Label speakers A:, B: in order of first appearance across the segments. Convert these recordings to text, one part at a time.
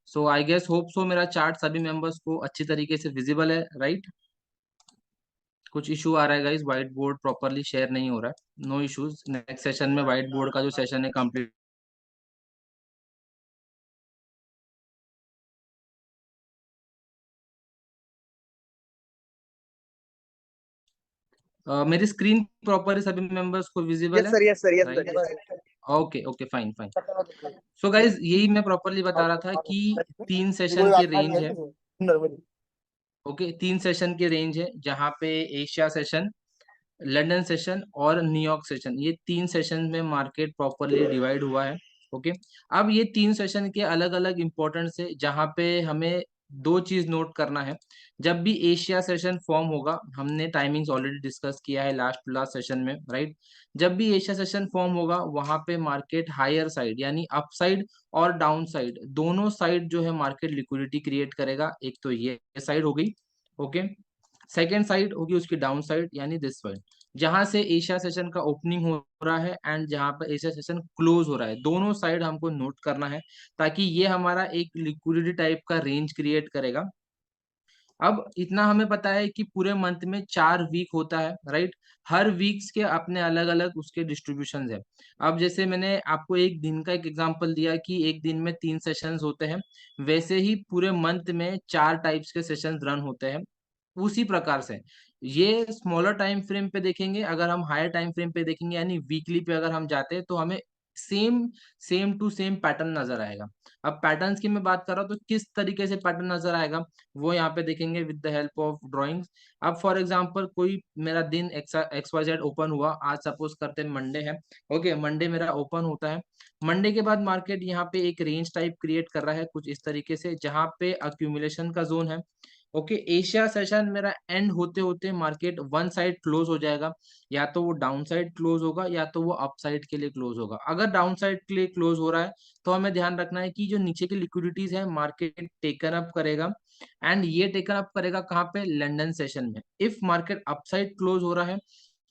A: So I guess hope so मेरा chart सभी members को अच्छी तरीके से विजिबल है, राइट? कुछ इशू आ रहा है guys, white board properly share नहीं हो रहा है। नो इश्यूज, नेक्स्ट सेशन में व्हाइट बोर्ड का जो सेशन है कंप्लीट। मेरी स्क्रीन प्रॉपर सभी मेंबर्स को विजिबल
B: यस
A: है,
B: sir, yes sir, yes
A: right?
B: Sir.
A: Okay okay, fine fine. So guys यही मैं प्रॉपरली बता रहा था कि 3 सेशन की रेंज है। ओके, 3 सेशन की रेंज है, जहाँ पे एशिया सेशन, लंदन सेशन और न्यूयॉर्क सेशन, ये 3 सेशन में मार्केट प्रॉपरली डिवाइड हुआ है। ओके, अब ये 3 सेशन के अलग अलग इंपॉर्टेंस है, जहाँ पे हमें दो चीज नोट करना है। जब भी एशिया सेशन फॉर्म होगा, हमने टाइमिंग्स ऑलरेडी डिस्कस किया है लास्ट लास्ट सेशन में, राइट? जब भी एशिया सेशन फॉर्म होगा, वहां पे मार्केट हायर साइड यानी अप साइड और डाउन साइड दोनों साइड जो है मार्केट लिक्विडिटी क्रिएट करेगा। एक तो ये साइड हो गई, ओके। सेकेंड साइड होगी उसकी डाउन साइड यानी दिस साइड, जहां से एशिया सेशन का ओपनिंग हो रहा है एंड जहां पर एशिया सेशन क्लोज हो रहा है, दोनों साइड हमको नोट करना है, ताकि ये हमारा एक लिक्विडिटी टाइप का रेंज क्रिएट करेगा। अब इतना हमें पता है कि पूरे मंथ में 4 वीक होता है, राइट? हर वीक्स के अपने अलग अलग उसके डिस्ट्रीब्यूशन है। अब जैसे मैंने आपको एक दिन का एक एग्जांपल दिया कि एक दिन में 3 सेशंस होते हैं, वैसे ही पूरे मंथ में 4 टाइप्स के सेशंस रन होते हैं। उसी प्रकार से ये स्मॉलर टाइम फ्रेम पे देखेंगे, अगर हम हायर टाइम फ्रेम पे देखेंगे यानी वीकली पे अगर हम जाते हैं, तो हमें same same to same pattern नजर आएगा। अब पैटर्न्स की मैं बात कर रहा हूँ, तो किस तरीके से पैटर्न नजर आएगा वो यहाँ पे देखेंगे विद द हेल्प ऑफ ड्राइंग्स। अब फॉर एग्जांपल कोई मेरा दिन एक्स वाई जेड ओपन हुआ, आज सपोज करते हैं मंडे है। ओके, मंडे मेरा ओपन होता है। मंडे के बाद मार्केट यहाँ पे एक रेंज टाइप क्रिएट कर रहा है कुछ इस तरीके से, जहाँ पे अक्यूमुलेशन का जोन है। ओके, एशिया सेशन मेरा एंड होते होते मार्केट वन साइड क्लोज हो जाएगा, या तो वो डाउन साइड क्लोज होगा या तो वो अप साइड के लिए क्लोज होगा। अगर डाउन साइड के लिए क्लोज हो रहा है, तो हमें ध्यान रखना है कि जो नीचे की लिक्विडिटीज है मार्केट टेकन अप करेगा, एंड ये टेकन अप करेगा कहाँ पे? लंदन सेशन में। If market up side close हो रहा है,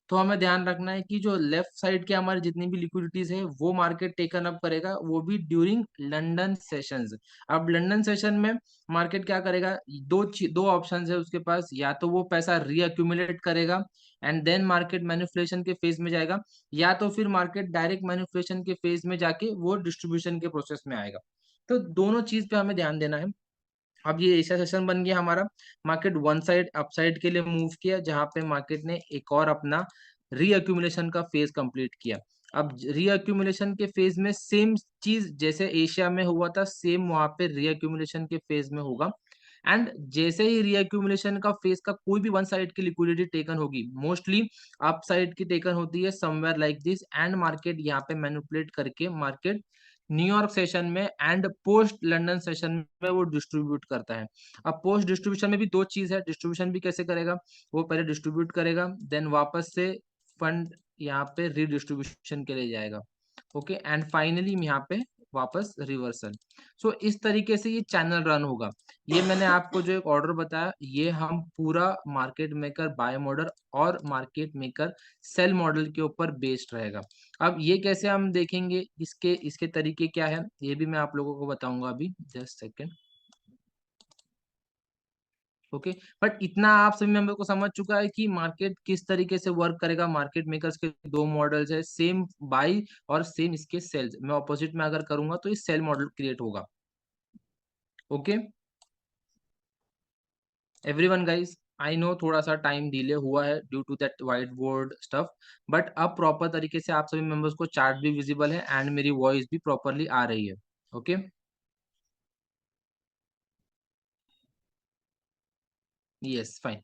A: तो हमें ध्यान रखना है कि जो लेफ्ट साइड के हमारे जितनी भी लिक्विडिटीज है वो मार्केट टेकन अप करेगा, वो भी ड्यूरिंग लंदन सेशंस। अब लंदन सेशन में मार्केट क्या करेगा? दो ऑप्शन है उसके पास, या तो वो पैसा रीअक्यूमुलेट करेगा एंड देन मार्केट मैनिपुलेशन के फेज में जाएगा, या तो फिर मार्केट डायरेक्ट मैनिपुलेशन के फेज में जाके वो डिस्ट्रीब्यूशन के प्रोसेस में आएगा। तो दोनों चीज पे हमें ध्यान देना है। अब ये एशिया सेशन बन गया हमारा, मार्केट वन साइड अपसाइड के लिए मूव किया, जहां पे मार्केट ने एक और अपना रीअक्यूमुलेशन का फेज कंप्लीट किया। अब रीअक्यूमुलेशन के फेज में सेम चीज जैसे एशिया में हुआ था, सेम वहां पे रीअक्यूमुलेशन के फेज में होगा। एंड जैसे ही रीअक्यूमुलेशन का फेज का कोई भी वन साइड की लिक्विडिटी टेकन होगी, मोस्टली अप साइड की टेकन होती है somewhere like this, and market यहाँ पे मैनिपुलेट करके मार्केट न्यूयॉर्क सेशन में एंड पोस्ट लंदन सेशन में वो डिस्ट्रीब्यूट करता है। अब पोस्ट डिस्ट्रीब्यूशन में भी दो चीज है, डिस्ट्रीब्यूशन भी कैसे करेगा? वो पहले डिस्ट्रीब्यूट करेगा, देन वापस से फंड यहाँ पे रीडिस्ट्रीब्यूशन के लिए जाएगा। ओके, एंड फाइनली यहाँ पे वापस रिवर्सल। सो इस तरीके से ये चैनल रन होगा। ये मैंने आपको जो एक ऑर्डर बताया, ये हम पूरा मार्केट मेकर बाय मॉडल और मार्केट मेकर सेल मॉडल के ऊपर बेस्ड रहेगा। अब ये कैसे हम देखेंगे, इसके इसके तरीके क्या है, ये भी मैं आप लोगों को बताऊंगा अभी, जस्ट सेकेंड। ओके, बट इतना आप सभी मेंबर को समझ चुका है कि मार्केट किस तरीके से वर्क करेगा। मार्केट मेकर्स के दो मॉडल्स है, सेम बाई और सेम इसके सेल्स। मैं ऑपोजिट में अगर करूंगा तो ये सेल मॉडल क्रिएट होगा। Okay everyone guys, I know थोड़ा सा टाइम डिले हुआ है due to that white board stuff, but अब प्रॉपर तरीके से आप सभी मेंबर्स को चार्ट भी विजिबल है एंड मेरी वॉइस भी प्रॉपरली आ रही है। Okay yes fine.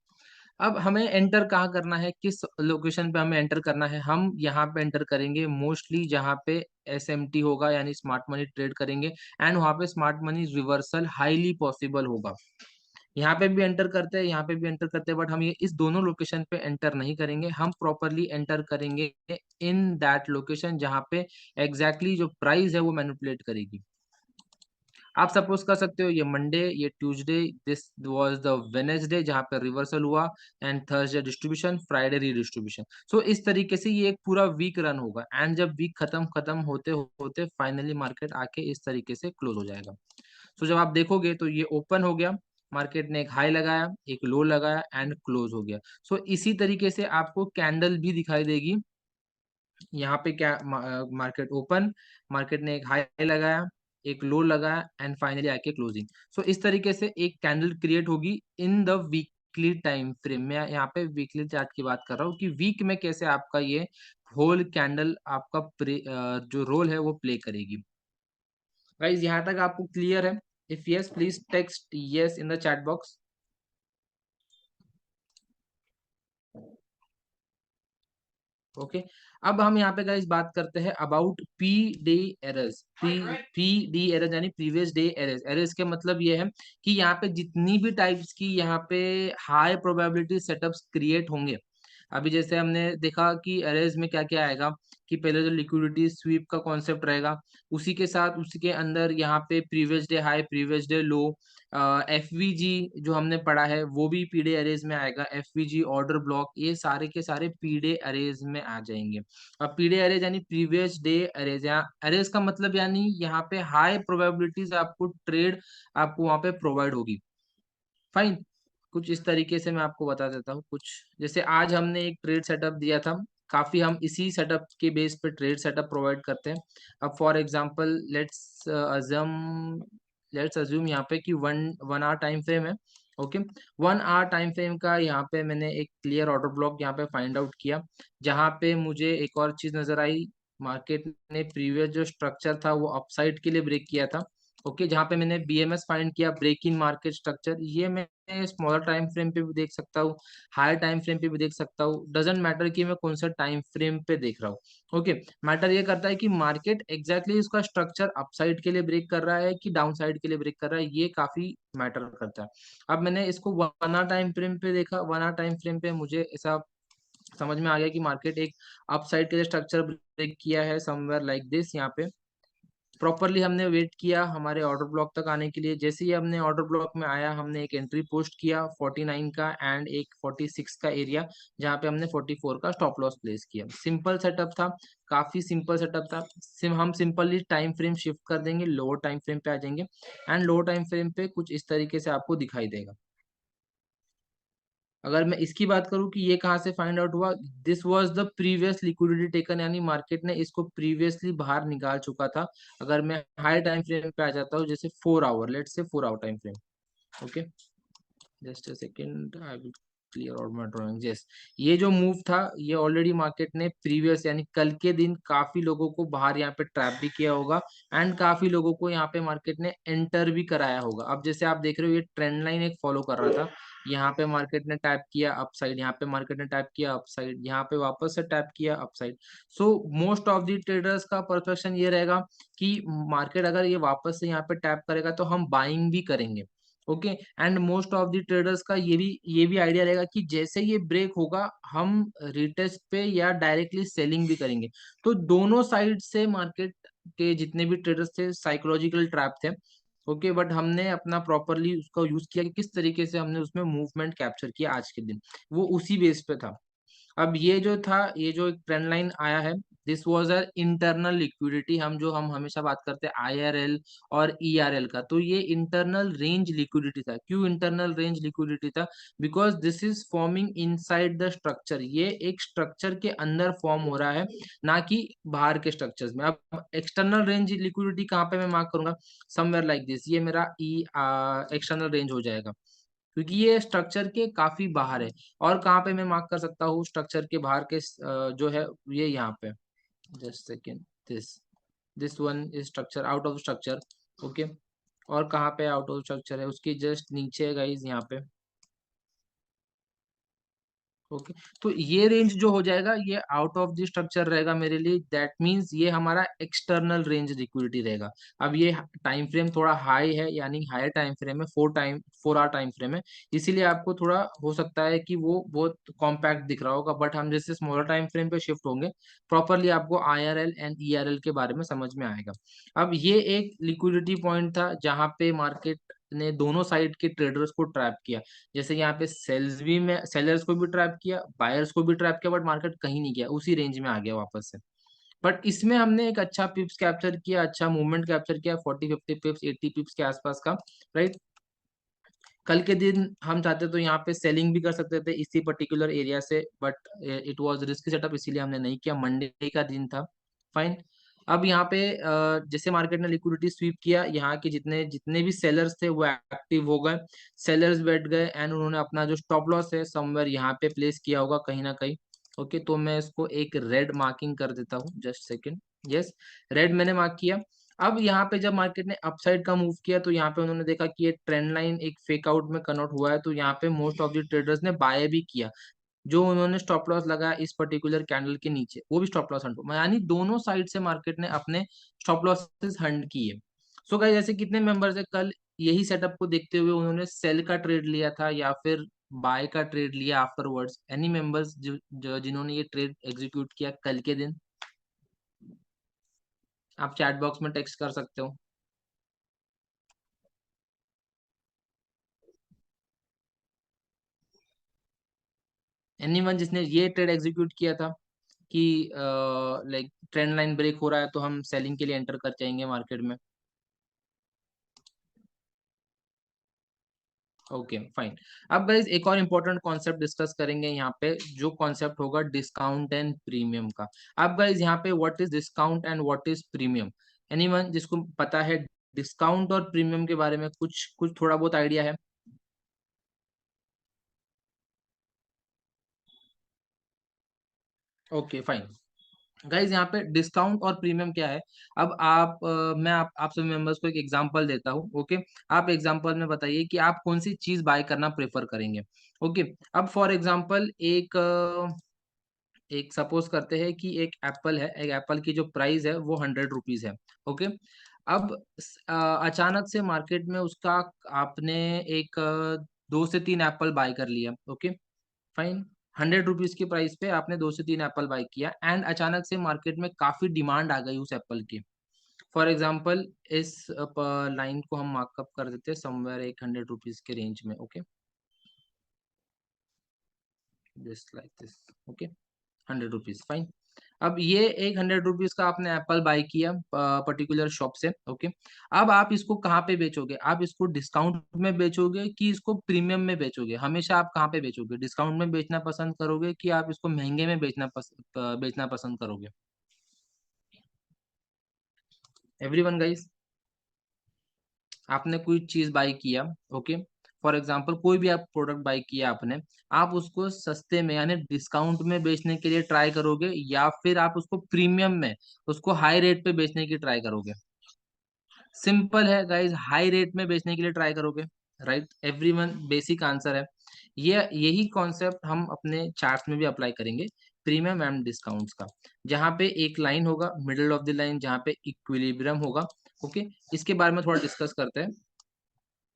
A: अब हमें एंटर कहाँ करना है, किस लोकेशन पे हमें एंटर करना है? हम यहाँ पे एंटर करेंगे मोस्टली जहाँ पे SMT होगा, यानी स्मार्ट मनी ट्रेड करेंगे, एंड वहाँ पे smart money reversal highly possible होगा। यहाँ पे भी एंटर करते हैं, यहाँ पे भी एंटर करते हैं, बट हम ये इस दोनों लोकेशन पे एंटर नहीं करेंगे। हम प्रॉपरली एंटर करेंगे इन दैट लोकेशन जहाँ पे एग्जैक्टली जो प्राइस है वो मैनिपुलेट करेगी। आप सपोज कर सकते हो ये मंडे, ये Tuesday, this was the Wednesday जहाँ पे रिवर्सल हुआ, and Thursday distribution, Friday redistribution. So इस तरीके से ये एक पूरा वीक रन होगा, एंड जब वीक खत्म खत्म होते होते फाइनली मार्केट आके इस तरीके से क्लोज हो जाएगा। सो जब आप देखोगे तो ये ओपन हो गया, मार्केट ने एक हाई लगाया, एक लो लगाया एंड क्लोज हो गया। सो इसी तरीके से आपको कैंडल भी दिखाई देगी। यहाँ पे क्या मार्केट ओपन, मार्केट ने एक हाई लगाया, एक लो लगाया एंड फाइनली आके क्लोजिंग। सो इस तरीके से एक कैंडल क्रिएट होगी in the weekly time frame. मैं यहाँ पे वीकली चार्ट की बात कर रहा हूँ कि वीक में कैसे आपका ये होल कैंडल आपका जो रोल है वो प्ले करेगी। गाइस यहाँ तक आपको क्लियर है? If yes please text yes in the chat box. Okay अब हम यहाँ पे गाइस बात करते हैं about P day errors. P D errors यानी प्रीवियस डे एरर्स। एरर्स के मतलब ये है कि यहाँ पे जितनी भी टाइप्स की यहाँ पे हाई प्रोबेबिलिटी सेटअप्स क्रिएट होंगे। अभी जैसे हमने देखा कि एरर्स में क्या क्या आएगा कि पहले जो लिक्विडिटी स्वीप का कॉन्सेप्ट रहेगा, उसी के साथ उसी के अंदर यहाँ पे previous day high, previous day लो, एफवीजी जो हमने पढ़ा है वो भी पीडे अरेज में आएगा। एफवीजी, ऑर्डर ब्लॉक, ये सारे के सारे पीडे अरेज में आ जाएंगे। अब पीडे अरेज यानी प्रीवियस डे अरेज, यहाँ अरेज का मतलब यानी यहाँ पे हाई प्रोबेबिलिटीज आपको ट्रेड आपको वहां पे प्रोवाइड होगी। फाइन, कुछ इस तरीके से मैं आपको बता देता हूँ। कुछ जैसे आज हमने एक ट्रेड सेटअप दिया था, काफी हम इसी सेटअप के बेस पे ट्रेड सेटअप प्रोवाइड करते हैं। अब फॉर एग्जांपल लेट्स अज्यूम यहाँ पे कि one one hour time frame है। Okay, one hour time frame का यहाँ पे मैंने एक क्लियर ऑर्डर ब्लॉक यहाँ पे फाइंड आउट किया, जहाँ पे मुझे एक और चीज नजर आई। मार्केट ने प्रीवियस जो स्ट्रक्चर था वो अपसाइड के लिए ब्रेक किया था। ओके, जहाँ पे मैंने बीएमएस फाइंड किया, ब्रेक इन मार्केट स्ट्रक्चर, ये मैं स्मॉलर टाइम फ्रेम पे भी देख सकता हूँ, हायर टाइम फ्रेम पे भी देख सकता हूँ। डजेंट मैटर कि मैं कौन सा टाइम फ्रेम पे देख रहा हूँ। ओके, मैटर ये करता है कि मार्केट एग्जैक्टली इसका स्ट्रक्चर अपसाइड के लिए ब्रेक कर रहा है कि डाउन साइड के लिए ब्रेक कर रहा है, ये काफी मैटर करता है। अब मैंने इसको वन आवर टाइम फ्रेम पे देखा, वन आवर टाइम फ्रेम पे मुझे ऐसा समझ में आ गया कि मार्केट एक अपसाइड के लिए स्ट्रक्चर ब्रेक किया है समवेयर लाइक दिस। यहाँ पे प्रॉपरली हमने वेट किया हमारे ऑर्डर ब्लॉक तक आने के लिए। जैसे ही हमने ऑर्डर ब्लॉक में आया, हमने एक एंट्री पोस्ट किया 49 का एंड एक 46 का एरिया, जहाँ पे हमने 44 का स्टॉप लॉस प्लेस किया। सिंपल सेटअप था, काफी सिंपल सेटअप था। हम सिंपली टाइम फ्रेम शिफ्ट कर देंगे, लोअर टाइम फ्रेम पे आ जाएंगे एंड लोअर टाइम फ्रेम पे कुछ इस तरीके से आपको दिखाई देगा। अगर मैं इसकी बात करूं कि ये कहाँ से फाइंड आउट हुआ, this was the previous liquidity taken, यानी मार्केट ने इसको प्रीवियसली बाहर निकाल चुका था। अगर मैं हाई टाइम फ्रेम पे आ जाता हूँ, जैसे 4 our, let's say 4 hour time frame. Okay, just a second, I will clear out my drawing. Yes, ये जो मूव था ये ऑलरेडी मार्केट ने प्रीवियस यानी कल के दिन काफी लोगों को बाहर यहाँ पे ट्रैप भी किया होगा एंड काफी लोगों को यहाँ पे मार्केट ने एंटर भी कराया होगा। अब जैसे आप देख रहे हो ये ट्रेंड लाइन एक फॉलो कर रहा था, यहाँ पे मार्केट ने टैप किया अपसाइड, यहाँ पे मार्केट ने टैप किया अपसाइड, यहाँ पे वापस से टैप किया upside. So most of the traders का परसेप्शन ये रहेगा कि मार्केट अगर ये वापस से यहाँ पे टैप करेगा तो हम बाइंग भी करेंगे। Okay, and most of the traders का ये भी आइडिया रहेगा कि जैसे ये ब्रेक होगा हम रिटेस्ट पे या डायरेक्टली सेलिंग भी करेंगे। तो दोनों साइड से मार्केट के जितने भी ट्रेडर्स थे साइकोलॉजिकल ट्रैप थे। ओके, बट हमने अपना प्रॉपरली उसका यूज किया कि किस तरीके से हमने उसमें मूवमेंट कैप्चर किया आज के दिन, वो उसी बेस पे था। अब ये जो था, ये जो एक ट्रेंड लाइन आया है, this was a internal liquidity. हम हमेशा बात करते हैं आईआरएल और ईआरएल का, तो ये इंटरनल रेंज लिक्विडिटी था। क्यों इंटरनल रेंज लिक्विडिटी था? Because this is forming inside the structure, ये एक स्ट्रक्चर के अंदर फॉर्म हो रहा है, ना कि बाहर के स्ट्रक्चर्स में। अब एक्सटर्नल रेंज लिक्विडिटी कहाँ पे मैं मार्क करूंगा? समवेयर लाइक दिस, ये मेरा ई एक्सटर्नल रेंज हो जाएगा, क्योंकि ये स्ट्रक्चर के काफी बाहर है। और कहाँ पे मैं मार्क कर सकता हूँ स्ट्रक्चर के बाहर के जो है ये यहाँ पे, just second, this this one is structure, out of structure. Okay, और कहाँ पे आउट ऑफ स्ट्रक्चर है? उसके जस्ट नीचे है गाइज, यहाँ पे। ओके, तो ये रेंज जो हो जाएगा ये आउट ऑफ द स्ट्रक्चर रहेगा मेरे लिए, दैट मींस ये हमारा एक्सटर्नल रेंज लिक्विडिटी रहेगा। अब ये टाइम फ्रेम थोड़ा हाई है, यानी हायर टाइम फ्रेम है, 4 आवर टाइम फ्रेम है, इसीलिए आपको थोड़ा हो सकता है कि वो बहुत कॉम्पैक्ट दिख रहा होगा। बट हम जैसे स्मॉलर टाइम फ्रेम पे शिफ्ट होंगे, प्रॉपरली आपको आईआरएल एंड ईआरएल के बारे में समझ में आएगा। अब ये एक लिक्विडिटी पॉइंट था जहां पे मार्केट ने दोनों साइड के ट्रेडर्स को ट्रैप किया। जैसे यहाँ पे सेल्स भी में सेलर्स को भी ट्रैप किया, बायर्स को भी ट्रैप किया, बट मार्केट कहीं नहीं गया, उसी रेंज में आ गया वापस से। बट इसमें हमने एक अच्छा पिप्स कैप्चर किया, अच्छा मूवमेंट कैप्चर किया, 40-50 पिप्स 80 पिप्स के आसपास का, राइट। कल के दिन हम चाहते तो यहाँ पे सेलिंग भी कर सकते थे इसी पर्टिकुलर एरिया से, but it was risky setup, इसीलिए हमने नहीं किया। मंडे का दिन था, फाइन। अब यहाँ पे जैसे मार्केट ने लिक्विडिटी स्वीप किया, यहाँ के जितने जितने भी सेलर्स थे वो एक्टिव हो गए, सेलर्स बैठ गए, एंड उन्होंने अपना जो स्टॉप लॉस है समवेयर यहाँ पे प्लेस किया होगा कहीं ना कहीं। ओके, तो मैं इसको एक रेड मार्किंग कर देता हूँ, जस्ट सेकेंड। यस, रेड मैंने मार्क किया। अब यहाँ पे जब मार्केट ने अपसाइड का मूव किया तो यहाँ पे उन्होंने देखा कि ये ट्रेंड लाइन एक फेक आउट में कन्वर्ट हुआ है, तो यहाँ पे मोस्ट ऑफ द ट्रेडर्स ने बाय भी किया। जो उन्होंने स्टॉप लॉस लगाया इस पर्टिकुलर कैंडल के नीचे, वो भी स्टॉप लॉस हंट, यानी दोनों साइड से मार्केट ने अपने स्टॉप लॉसेस हंट किए। सो गाइस, ऐसे कितने मेंबर्स है कल यही सेटअप को देखते हुए उन्होंने सेल का ट्रेड लिया था या फिर बाय का ट्रेड लिया आफ्टरवर्ड्स? एनी मेंबर्स जिन्होंने ये ट्रेड एग्जीक्यूट किया कल के दिन? आप चैट बॉक्स में टेक्स्ट कर सकते हो। एनीवन जिसने ये ट्रेड एग्जीक्यूट किया था कि लाइक ट्रेंड लाइन ब्रेक हो रहा है तो हम सेलिंग के लिए एंटर कर जाएंगे मार्केट में? Okay, fine. अब गाइज एक और इम्पोर्टेंट कॉन्सेप्ट डिस्कस करेंगे यहाँ पे, जो कॉन्सेप्ट होगा डिस्काउंट एंड प्रीमियम का। अब गाइज यहाँ पे what is discount and what is premium? Anyone जिसको पता है डिस्काउंट और प्रीमियम के बारे में, कुछ कुछ थोड़ा बहुत आइडिया है? Okay, fine. गाइज यहाँ पे डिस्काउंट और प्रीमियम क्या है? अब मैं आप सभी मेंबर्स को एक एग्जांपल देता हूँ। ओके, आप एग्जांपल में बताइए कि आप कौन सी चीज बाय करना प्रेफर करेंगे। ओके, अब फॉर एग्जांपल एक सपोज करते हैं कि एक एप्पल है, एक एप्पल की जो प्राइस है वो 100 रुपीज है। ओके, अब अचानक से मार्केट में उसका आपने एक 2 से 3 एप्पल बाय कर लिया। Okay, fine. 100 रुपीज की प्राइस पे आपने 2 से 3 एप्पल बाय किया, एंड अचानक से मार्केट में काफी डिमांड आ गई उस एप्पल की। फॉर एग्जाम्पल इस लाइन को हम मार्कअप कर देते हैं समवेयर एक 100 रुपीज के रेंज में। Okay, this like this. Okay, 100 rupees, fine. अब ये एक 100 रुपीज का आपने एप्पल बाय किया पर्टिकुलर शॉप से। ओके, अब आप इसको कहाँ पे बेचोगे? आप इसको डिस्काउंट में बेचोगे कि इसको प्रीमियम में बेचोगे? हमेशा आप कहाँ पे बेचोगे? डिस्काउंट में बेचना पसंद करोगे कि आप इसको महंगे में बेचना पसंद करोगे? एवरीवन गाइस, आपने कोई चीज बाय किया। ओके, फॉर एग्जांपल कोई भी आप प्रोडक्ट बाय किया आपने, आप उसको सस्ते में यानी डिस्काउंट में बेचने के लिए ट्राई करोगे या फिर आप उसको प्रीमियम में, उसको हाई रेट पे बेचने की ट्राई करोगे? सिंपल है गाइज, हाई रेट में बेचने के लिए ट्राई करोगे, राइट। एवरीवन, बेसिक आंसर है। ये यही कॉन्सेप्ट हम अपने चार्ट में भी अप्लाई करेंगे, प्रीमियम एंड डिस्काउंट्स का। जहाँ पे एक लाइन होगा मिडिल ऑफ द लाइन, जहाँ पे इक्विलिब्रियम होगा। ओके, इसके बारे में थोड़ा डिस्कस करते हैं।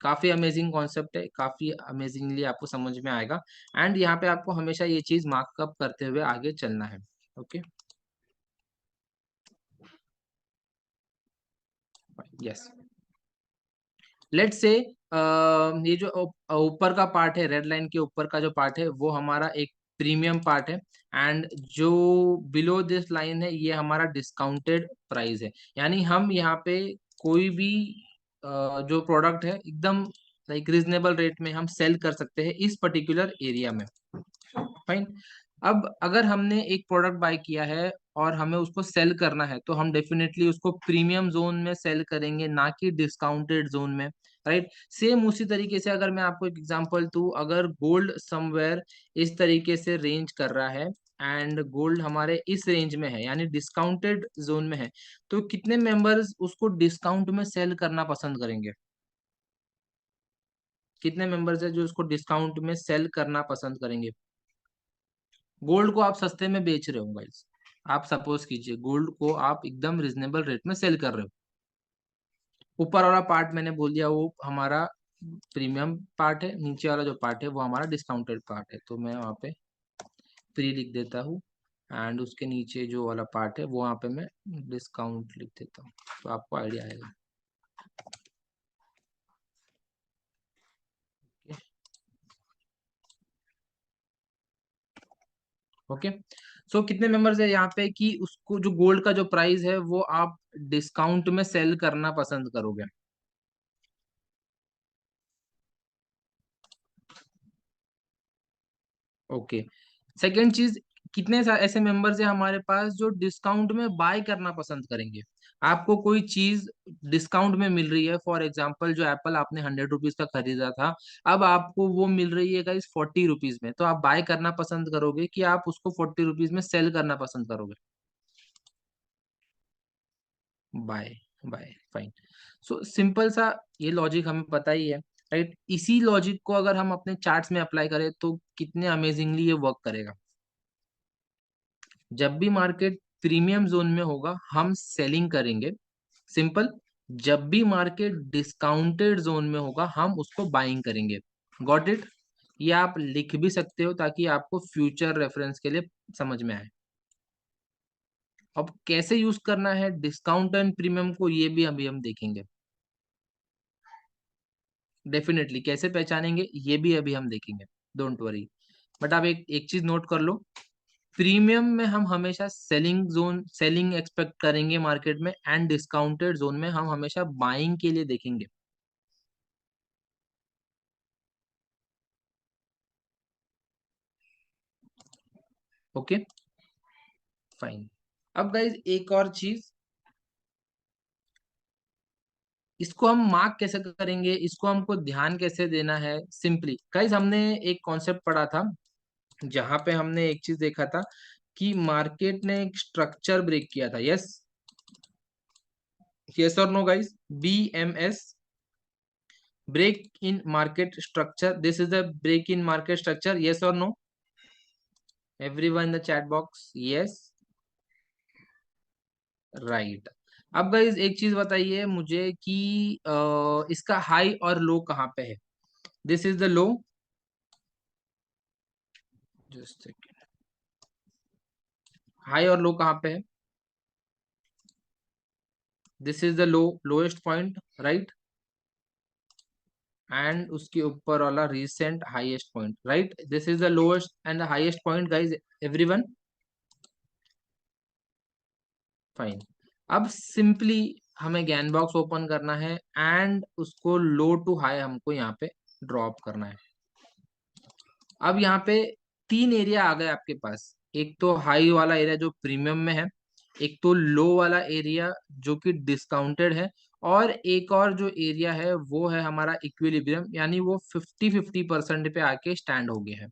A: काफी अमेजिंग कॉन्सेप्ट है, काफी अमेजिंगली आपको समझ में आएगा, एंड यहाँ पे आपको हमेशा ये चीज मार्कअप करते हुए आगे चलना है। Okay, yes. लेट से ये जो ऊपर का पार्ट है, रेड लाइन के ऊपर का जो पार्ट है वो हमारा एक प्रीमियम पार्ट है, एंड जो बिलो दिस लाइन है ये हमारा डिस्काउंटेड प्राइस है। यानी हम यहाँ पे कोई भी जो प्रोडक्ट है एकदम लाइक रीजनेबल रेट में हम सेल कर सकते हैं इस पर्टिकुलर एरिया में, फाइन। अब अगर हमने एक प्रोडक्ट बाय किया है और हमें उसको सेल करना है तो हम डेफिनेटली उसको प्रीमियम जोन में सेल करेंगे, ना कि डिस्काउंटेड जोन में, राइट। सेम उसी तरीके से अगर मैं आपको एक एग्जांपल दूं, अगर गोल्ड समवेयर इस तरीके से रेंज कर रहा है एंड गोल्ड हमारे इस रेंज में है यानी डिस्काउंटेड जोन में है, तो कितने मेंबर्स उसको डिस्काउंट में सेल करना पसंद करेंगे? कितने मेंबर्स है जो उसको डिस्काउंट में सेल करना पसंद करेंगे? गोल्ड को आप सस्ते में बेच रहे हो गाइस, आप सपोज कीजिए गोल्ड को आप एकदम रिजनेबल रेट में सेल कर रहे हो। ऊपर वाला पार्ट मैंने बोल दिया वो हमारा प्रीमियम पार्ट है, नीचे वाला जो पार्ट है वो हमारा डिस्काउंटेड पार्ट है, तो मैं वहाँ पे प्री लिख देता हूँ, एंड उसके नीचे जो वाला पार्ट है वो वहाँ पे मैं डिस्काउंट लिख देता हूँ, तो आपको आइडिया आएगा। ओके, सो कितने मेंबर्स है यहाँ पे कि उसको जो गोल्ड का जो प्राइस है वो आप डिस्काउंट में सेल करना पसंद करोगे। ओके। सेकेंड चीज, कितने ऐसे मेंबर्स हैं हमारे पास जो डिस्काउंट में बाय करना पसंद करेंगे। आपको कोई चीज डिस्काउंट में मिल रही है, फॉर एग्जांपल जो एप्पल आपने 100 रुपीज का खरीदा था, अब आपको वो मिल रही है गाइस 40 रुपीज में, तो आप बाय करना पसंद करोगे कि आप उसको 40 रुपीज में सेल करना पसंद करोगे। Buy. Buy, fine. So simple सा ये लॉजिक हमें पता ही है, राइट। इसी लॉजिक को अगर हम अपने चार्ट्स में अप्लाई करें तो कितने अमेजिंगली ये वर्क करेगा। जब भी मार्केट प्रीमियम जोन में होगा हम सेलिंग करेंगे, सिंपल। जब भी मार्केट डिस्काउंटेड जोन में होगा हम उसको बाइंग करेंगे। Got it. ये आप लिख भी सकते हो ताकि आपको फ्यूचर रेफरेंस के लिए समझ में आए। अब कैसे यूज करना है डिस्काउंट एंड प्रीमियम को, ये भी अभी हम देखेंगे। डेफिनेटली कैसे पहचानेंगे ये भी अभी हम देखेंगे, डोंट वरी। बट आप एक एक चीज नोट कर लो, प्रीमियम में हम हमेशा सेलिंग एक्सपेक्ट करेंगे मार्केट में, एंड डिस्काउंटेड जोन में हम हमेशा बाइंग के लिए देखेंगे। Okay, fine. अब गाइज एक और चीज, इसको हम मार्क कैसे करेंगे, इसको हमको ध्यान कैसे देना है। सिंपली गाइज हमने एक कॉन्सेप्ट पढ़ा था जहां पे हमने एक चीज देखा था कि मार्केट ने एक स्ट्रक्चर ब्रेक किया था। यस, यस और no guys. BMS, break in market structure. This is a break in market structure. Yes or no? Everyone in the chat box. Yes, right. अब गाइज एक चीज बताइए मुझे कि इसका हाई और लो कहाँ पे है। This is the low, just high और लो कहाँ पे है। This is the low, lowest point, right. And उसके ऊपर वाला recent highest point, right. This is the lowest and the highest point guys, everyone, fine. अब सिंपली हमें ज्ञान बॉक्स ओपन करना है एंड उसको लो टू हाई हमको यहाँ पे ड्रॉप करना है। अब यहाँ पे तीन एरिया आ गए आपके पास, एक तो हाई वाला एरिया जो प्रीमियम में है, एक तो लो वाला एरिया जो कि डिस्काउंटेड है, और एक और जो एरिया है वो है हमारा इक्विलिब्रियम, यानी वो 50-50% पे आके स्टैंड हो गया है।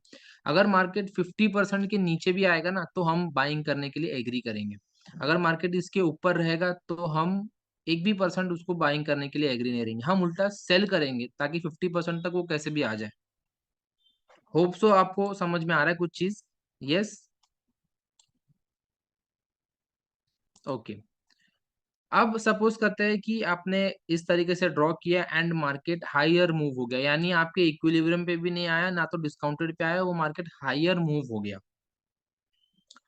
A: अगर मार्केट 50% के नीचे भी आएगा ना तो हम बाइंग करने के लिए एग्री करेंगे। अगर मार्केट इसके ऊपर रहेगा तो हम एक भी परसेंट उसको बाइंग करने के लिए एग्री नहीं रहेंगे, हम उल्टा सेल करेंगे ताकि 50% तक वो कैसे भी आ जाए। होप सो आपको समझ में आ रहा है कुछ चीज। Yes, okay. अब सपोज करते हैं कि आपने इस तरीके से ड्रॉ किया एंड मार्केट हायर मूव हो गया, यानी आपके इक्विलिब्रियम पे भी नहीं आया ना तो डिस्काउंटेड पे आया, वो मार्केट हायर मूव हो गया।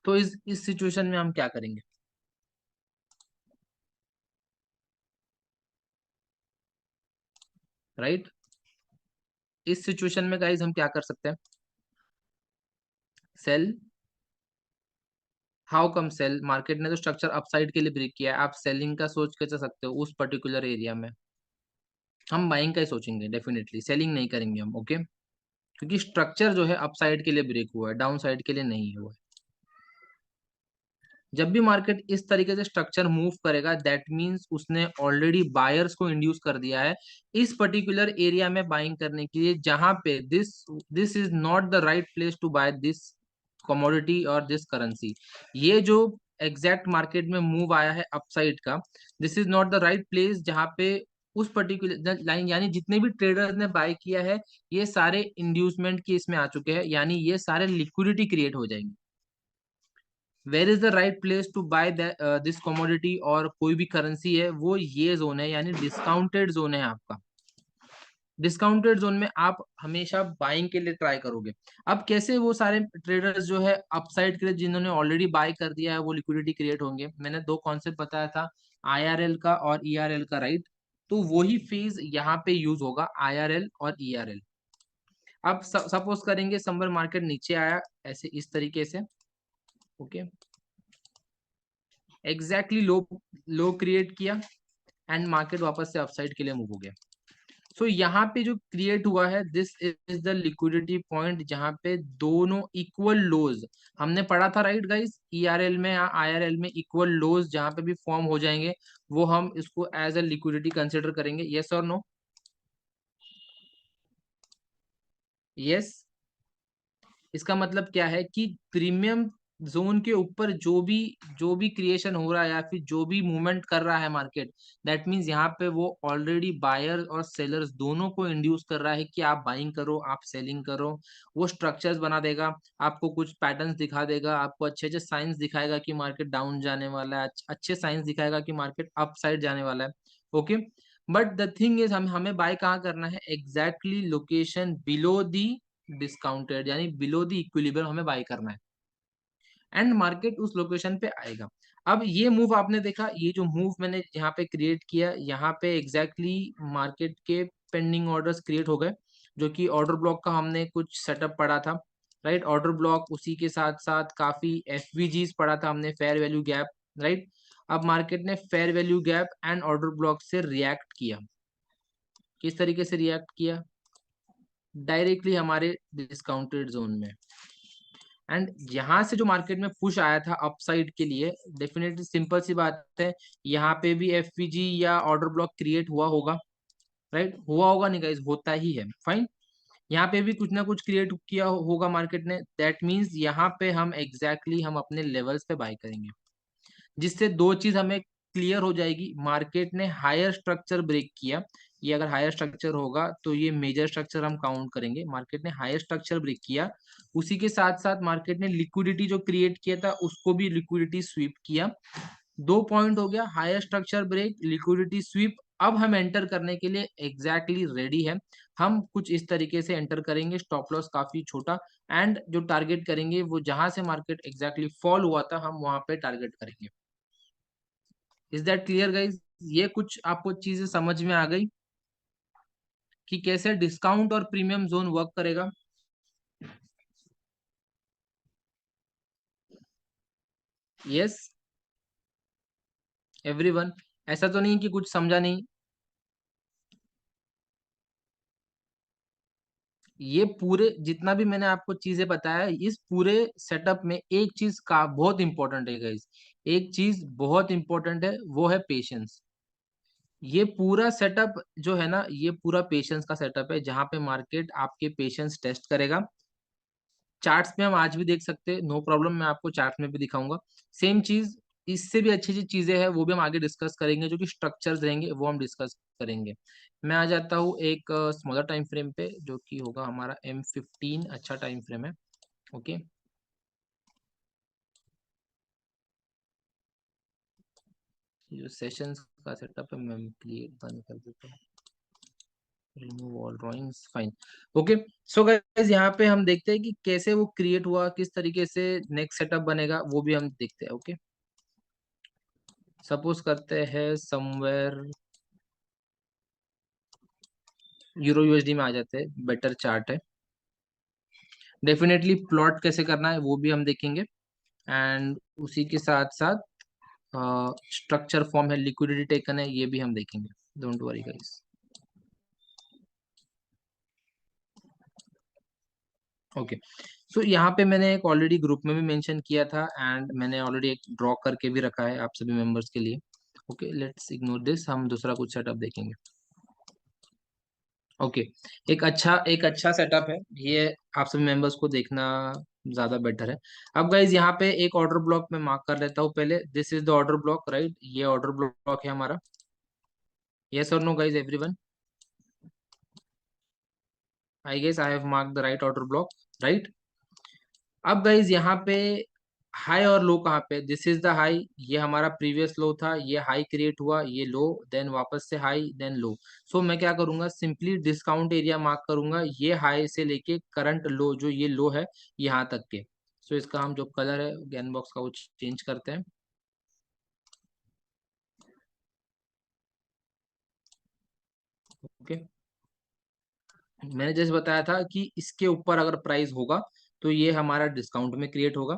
A: तो इस सिचुएशन में हम क्या करेंगे, राइट। इस सिचुएशन में गाइज हम क्या कर सकते हैं, sell. How come sell, market ने तो स्ट्रक्चर अपसाइड के लिए ब्रेक किया है, आप सेलिंग का सोच के चल सकते हो उस पर्टिकुलर एरिया में। हम बाइंग का ही सोचेंगे, डेफिनेटली सेलिंग नहीं करेंगे हम, ओके। क्योंकि स्ट्रक्चर जो है अपसाइड के लिए ब्रेक हुआ है, डाउन साइड के लिए नहीं हुआ है। जब भी मार्केट इस तरीके से स्ट्रक्चर मूव करेगा दैट मींस उसने ऑलरेडी बायर्स को इंड्यूस कर दिया है इस पर्टिकुलर एरिया में बाइंग करने के लिए, जहां पे this this is not the right place to buy this commodity और दिस करेंसी। ये जो एग्जैक्ट मार्केट में मूव आया है अपसाइड का, this is not the right place जहां पे उस पर्टिकुलर लाइन, यानी जितने भी ट्रेडर्स ने बाय किया है ये सारे इंड्यूसमेंट के इसमें आ चुके हैं, यानी ये सारे लिक्विडिटी क्रिएट हो जाएंगे। Where is the right place to buy this commodity और कोई भी करेंसी है, वो ये जोन है, यानी डिस्काउंटेड जोन है आपका। डिस्काउंटेड जोन में आप हमेशा बाइंग के लिए ट्राई करोगे। अब कैसे वो सारे ट्रेडर्स जो है अपसाइड के लिए जिन्होंने ऑलरेडी बाय कर दिया है वो लिक्विडिटी क्रिएट होंगे, मैंने दो कॉन्सेप्ट बताया था, IRL का और ERL का, राइट। तो वही फेज यहाँ पे यूज होगा, IRL और ERL। अब सपोज करेंगे समर मार्केट नीचे आया ऐसे इस तरीके से, ओके, एग्जैक्टली लो, लो क्रिएट किया एंड मार्केट वापस से अपसाइड के लिए मूव हो गया। सो यहाँ पे जो क्रिएट हुआ है, this is the liquidity point जहां पे दोनों इक्वल लोज, हमने पढ़ा था राइट गाइस, ईआरएल में या आईआरएल में इक्वल लोज जहां पे भी फॉर्म हो जाएंगे वो हम इसको एज अ लिक्विडिटी कंसिडर करेंगे। यस और नो? यस। इसका मतलब क्या है कि प्रीमियम जोन के ऊपर जो भी क्रिएशन हो रहा है या फिर जो भी मूवमेंट कर रहा है मार्केट, दैट मीन्स यहाँ पे वो ऑलरेडी बायर्स और सेलर्स दोनों को इंड्यूस कर रहा है कि आप बाइंग करो, आप सेलिंग करो। वो स्ट्रक्चर्स बना देगा, आपको कुछ पैटर्न्स दिखा देगा, आपको अच्छे अच्छे साइंस दिखाएगा कि मार्केट डाउन जाने वाला है, अच्छे साइंस दिखाएगा कि मार्केट अप साइड जाने वाला है। Okay, but the thing is हमें बाय कहाँ करना है? Exactly location below the discounted, यानी बिलो द इक्विलिब्रियम हमें बाय करना है एंड मार्केट उस लोकेशन पे आएगा। अब ये मूव आपने देखा, ये जो मूव मैंने यहाँ पे क्रिएट किया, यहाँ पे एग्जैक्टली मार्केट के पेंडिंग ऑर्डर्स क्रिएट हो गए, जो कि ऑर्डर ब्लॉक का हमने कुछ सेटअप पढ़ा था, राइट? ऑर्डर ब्लॉक, उसी के साथ साथ काफी एफवीजीज पढ़ा था हमने, फेयर वैल्यू गैप, राइट? अब मार्केट ने fair value gap and order block से रिएक्ट किया। किस तरीके से रिएक्ट किया? डायरेक्टली हमारे डिस्काउंटेड जोन में। एंड यहाँ से जो मार्केट में पुश आया था अपसाइड के लिए, डेफिनेटली सिंपल सी बात है, यहाँ पे भी एफवीजी या ऑर्डर ब्लॉक क्रिएट हुआ होगा, राइट? हुआ होगा नहीं गाइस? होता ही है, फाइन। यहाँ पे भी कुछ ना कुछ क्रिएट किया होगा मार्केट ने, दैट मीन्स यहाँ पे हम एग्जैक्टली हम अपने लेवल्स पे बाय करेंगे, जिससे दो चीज हमें क्लियर हो जाएगी। मार्केट ने हायर स्ट्रक्चर ब्रेक किया, ये अगर हायर स्ट्रक्चर होगा तो ये मेजर स्ट्रक्चर हम काउंट करेंगे। मार्केट ने हायर स्ट्रक्चर ब्रेक किया, उसी के साथ साथ मार्केट ने लिक्विडिटी जो क्रिएट किया था उसको भी लिक्विडिटी स्वीप किया। दो पॉइंट हो गया, higher structure break, liquidity sweep. अब हम एंटर करने के लिए एग्जैक्टली रेडी है। हम कुछ इस तरीके से एंटर करेंगे, स्टॉप लॉस काफी छोटा, एंड जो टारगेट करेंगे वो जहां से मार्केट एग्जैक्टली फॉल हुआ था हम वहां पे टारगेट करेंगे। Is that clear guys? ये कुछ आपको चीजें समझ में आ गई कि कैसे डिस्काउंट और प्रीमियम जोन वर्क करेगा? यस एवरीवन, ऐसा तो नहीं कि कुछ समझा नहीं। ये पूरे जितना भी मैंने आपको चीजें बताया, इस पूरे सेटअप में एक चीज का बहुत इंपॉर्टेंट है गाइज, एक चीज बहुत इंपॉर्टेंट है, वो है पेशेंस। ये पूरा सेटअप जो है ना, ये पूरा पेशेंस का सेटअप है, जहां पे मार्केट आपके पेशेंस टेस्ट करेगा। चार्ट्स में हम आज भी देख सकते हैं, नो प्रॉब्लम, मैं आपको चार्ट में भी दिखाऊंगा सेम चीज। इससे भी अच्छी अच्छी चीजें हैं वो भी हम आगे डिस्कस करेंगे, जो कि स्ट्रक्चर्स रहेंगे वो हम डिस्कस करेंगे। मैं आ जाता हूँ एक स्मॉलर टाइम फ्रेम पे, जो कि होगा हमारा M15, अच्छा टाइम फ्रेम है। ओके, जो सेशंस का सेटअप है मैं क्लियर बंद कर देता हूँ, remove all drawings, fine. Okay, so guys यहाँ पे हम देखते हैं कि कैसे वो क्रिएट हुआ, किस तरीके से नेक्स्ट सेटअप बनेगा, वो भी हम देखते हैं। ओके, सपोज करते हैं समवेयर यूरो यूएसडी में आ जाते हैं, बेटर चार्ट है। डेफिनेटली प्लॉट कैसे करना है वो भी हम देखेंगे, एंड उसी के साथ साथ स्ट्रक्चर फॉर्म है, लिक्विडिटी टेकन है, ये भी हम देखेंगे। Don't worry guys. ओके, सो यहाँ पे मैंने एक ऑलरेडी ग्रुप में भी मेंशन किया था, एंड मैंने ऑलरेडी एक ड्रॉ करके भी रखा है आप सभी मेंबर्स के लिए। ओके, लेट्स इग्नोर दिस, हम दूसरा कुछ सेटअप देखेंगे। ओके, एक अच्छा सेटअप है ये, आप सभी मेंबर्स को देखना ज्यादा बेटर है। अब गाइज यहाँ पे एक ऑर्डर ब्लॉक में मार्क कर लेता हूँ पहले, this is the order block, right? ये ऑर्डर ब्लॉक है हमारा। यस और no guys everyone? I guess I have mark the right order block, right? अब गाइज यहाँ पे हाई और लो कहाँ पे? दिस इज द हाई, ये हमारा प्रीवियस लो था, ये हाई क्रिएट हुआ, ये लो, देन वापस से हाई, देन लो। सो मैं क्या करूंगा, सिंपली डिस्काउंट एरिया मार्क करूंगा, ये हाई से लेके करंट लो, जो ये लो है, यहाँ तक के। सो इसका हम जो कलर है गैन बॉक्स का वो चेंज करते हैं। ओके, मैंने जैसे बताया था कि इसके ऊपर अगर प्राइस होगा तो ये हमारा डिस्काउंट में क्रिएट होगा,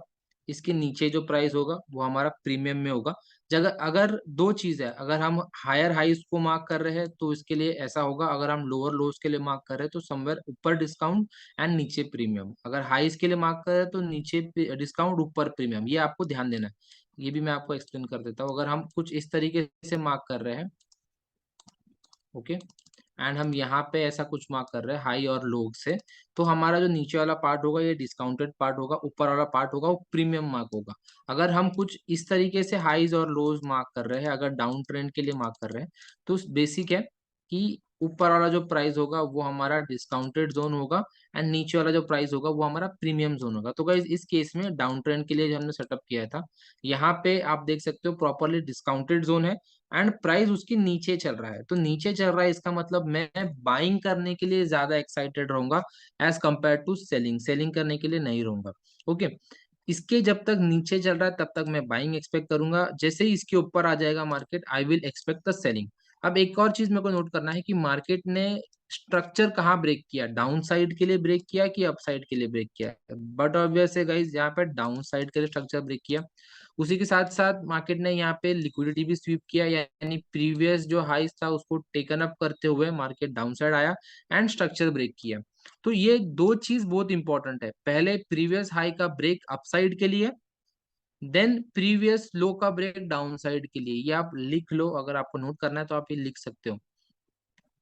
A: इसके नीचे जो प्राइस होगा वो हमारा प्रीमियम में होगा। जगह अगर दो चीज है, अगर हम हायर हाईज को मार्क कर रहे हैं तो इसके लिए ऐसा होगा, अगर हम लोअर लोज के लिए मार्क कर रहे हैं तो समवेयर ऊपर डिस्काउंट एंड नीचे प्रीमियम, अगर हाईज के लिए मार्क कर रहे हैं तो नीचे डिस्काउंट ऊपर प्रीमियम, ये आपको ध्यान देना है। ये भी मैं आपको एक्सप्लेन कर देता हूँ। अगर हम कुछ इस तरीके से मार्क कर रहे हैं, ओके, एंड हम यहाँ पे ऐसा कुछ मार्क कर रहे हैं हाई और लो से, तो हमारा जो नीचे वाला पार्ट होगा ये डिस्काउंटेड पार्ट होगा, ऊपर वाला पार्ट होगा वो प्रीमियम मार्क होगा। अगर हम कुछ इस तरीके से हाईज और लोज मार्क कर रहे हैं, अगर डाउन ट्रेंड के लिए मार्क कर रहे हैं, तो बेसिक है कि ऊपर वाला जो प्राइस होगा वो हमारा डिस्काउंटेड जोन होगा एंड नीचे वाला जो प्राइस होगा वो हमारा प्रीमियम जोन होगा। तो गाइस इस केस में डाउन ट्रेंड के लिए जो हमने सेटअप किया था, यहाँ पे आप देख सकते हो प्रॉपरली डिस्काउंटेड जोन है एंड प्राइस उसके नीचे चल रहा है। तो नीचे चल रहा है इसका मतलब मैं बाइंग करने के लिए ज्यादा एक्साइटेड रहूंगा as compared to selling, selling करने के लिए नहीं रहूंगा। ओके, इसके जब तक नीचे चल रहा है तब तक मैं बाइंग एक्सपेक्ट करूंगा, जैसे ही इसके ऊपर आ जाएगा market I will expect the selling. अब एक और चीज मेरे को नोट करना है कि मार्केट ने स्ट्रक्चर कहाँ ब्रेक किया, डाउन साइड के लिए ब्रेक किया कि अप साइड के लिए ब्रेक किया। बट ऑब्वियस है गाइस यहाँ पे डाउन साइड के लिए स्ट्रक्चर ब्रेक किया। उसी के साथ साथ मार्केट ने यहाँ पे लिक्विडिटी भी स्वीप किया, यानी प्रीवियस जो हाइस था उसको टेकन अप करते हुए मार्केट डाउन साइड आया एंड स्ट्रक्चर ब्रेक किया। तो ये दो चीज बहुत इंपॉर्टेंट है, पहले प्रीवियस हाई का ब्रेक अपसाइड के लिए, देन प्रीवियस लो का ब्रेक डाउन साइड के लिए। ये आप लिख लो, अगर आपको नोट करना है तो आप ये लिख सकते हो।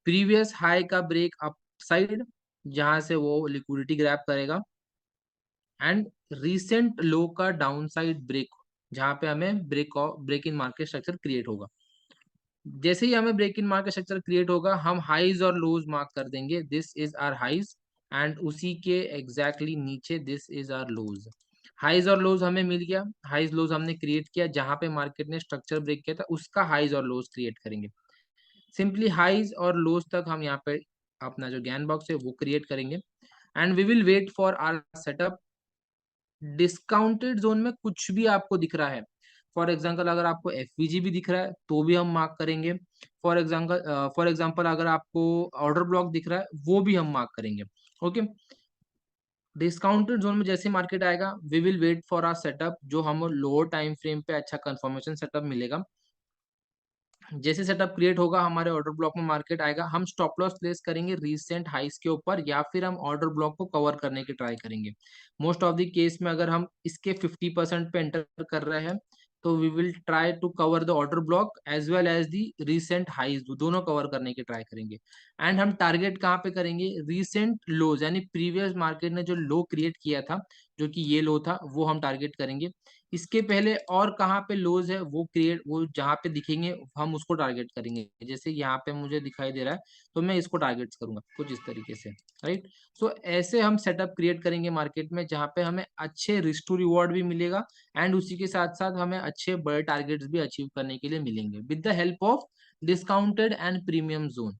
A: प्रीवियस हाई का ब्रेक अप साइड जहां से वो लिक्विडिटी ग्रैब करेगा, एंड रीसेंट लो का डाउन साइड ब्रेक जहां पे हमें break in market structure create होगा। जैसे ही हमें break in market structure create होगा हम हाइज और लोज मार्क कर देंगे, this is our highs and उसी के एग्जैक्टली नीचे this is our lows. Highs और लोज हमें मिल गया, हाइज लोज हमने क्रिएट किया, जहां पे मार्केट ने स्ट्रक्चर ब्रेक किया था उसका हाइज और लोज क्रिएट करेंगे। सिंपली हाइज और लोज तक हम यहाँ पे अपना जो ज्ञान बॉक्स है वो क्रिएट करेंगे and we will wait for our setup. Discounted zone में कुछ भी आपको दिख रहा है, फॉर एग्जांपल अगर आपको एफवीजी भी दिख रहा है तो भी हम मार्क करेंगे। फॉर एग्जांपल अगर आपको ऑर्डर ब्लॉक दिख रहा है वो भी हम मार्क करेंगे। ओके, डिस्काउंटेड जोन में जैसे मार्केट आएगा we will wait for our setup, जो हम लोअर टाइम फ्रेम पे अच्छा कंफर्मेशन सेटअप मिलेगा। जैसे सेटअप क्रिएट होगा हमारे ऑर्डर ब्लॉक में मार्केट आएगा, हम स्टॉप लॉस प्लेस करेंगे रीसेंट हाइस के ऊपर या फिर हम ऑर्डर ब्लॉक को कवर करने की ट्राई करेंगे। मोस्ट ऑफ द केस में अगर हम इसके 50% पे एंटर कर रहे हैं तो we will try to cover the order block as well as the recent highs, दोनों कवर करने की ट्राई करेंगे। एंड हम टारगेट कहाँ पे करेंगे, रीसेंट लोज, यानी प्रीवियस मार्केट ने जो लो क्रिएट किया था जो कि ये लो था वो हम टारगेट करेंगे। इसके पहले और कहाँ पे लोज है वो जहाँ पे दिखेंगे हम उसको टारगेट करेंगे। जैसे यहाँ पे मुझे दिखाई दे रहा है तो मैं इसको टारगेट करूंगा कुछ इस तरीके से, राइट। सो ऐसे हम सेटअप क्रिएट करेंगे मार्केट में जहाँ पे हमें अच्छे रिस्क टू रिवॉर्ड भी मिलेगा एंड उसी के साथ साथ हमें अच्छे बड़े टारगेट्स भी अचीव करने के लिए मिलेंगे विद द हेल्प ऑफ discounted and premium zone,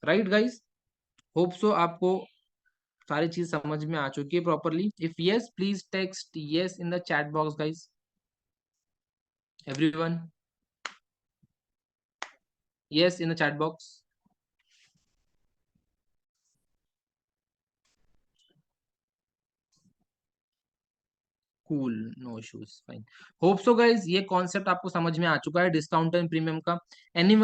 A: right guys. Hope so आपको सारी चीज समझ में आ चुकी है properly. If yes please text yes in the chat box guys, everyone, yes in the chat box. Cool, no issues, fine. Hope so guys ये concept आपको समझ में आ चुका है डिस्काउंट एंड प्रीमियम का। एनी